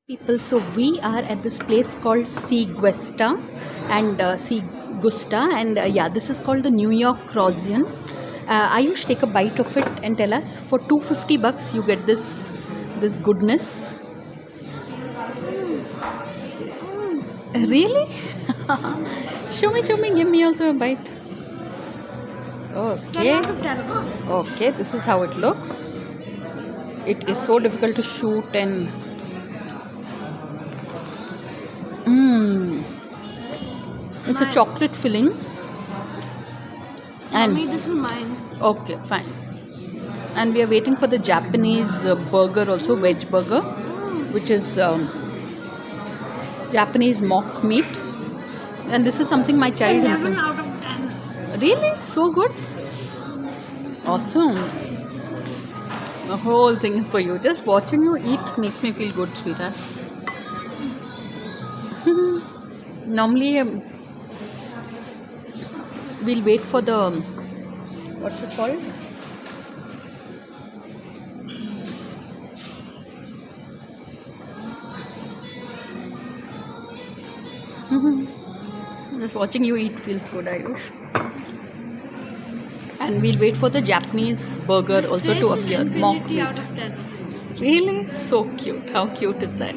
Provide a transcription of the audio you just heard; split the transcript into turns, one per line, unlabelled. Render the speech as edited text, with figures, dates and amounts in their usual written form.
People, so we are at this place called Ci Gusta and Ci Gusta, and yeah, this is called the New York Crossiant. Ayush, take a bite of it and tell us. For $250 you get this goodness. Really? Show me, give me also a bite. Okay. Okay, this is how it looks. It is so difficult to shoot and it's a chocolate filling. And
Mommy, this is mine.
okay, fine. And we are waiting for the Japanese burger also, veg burger, which is Japanese mock meat. And this is something my child
11 out of 10.
Really? So good? Awesome. The whole thing is for you. Just watching you eat makes me feel good, sweetheart. Normally, we'll wait for the, what's it called? Just watching you eat feels good, Ayush. And we'll wait for the Japanese burger also to appear. Mock
Infinity
meat.
out of 10.
Really? So cute. How cute is that?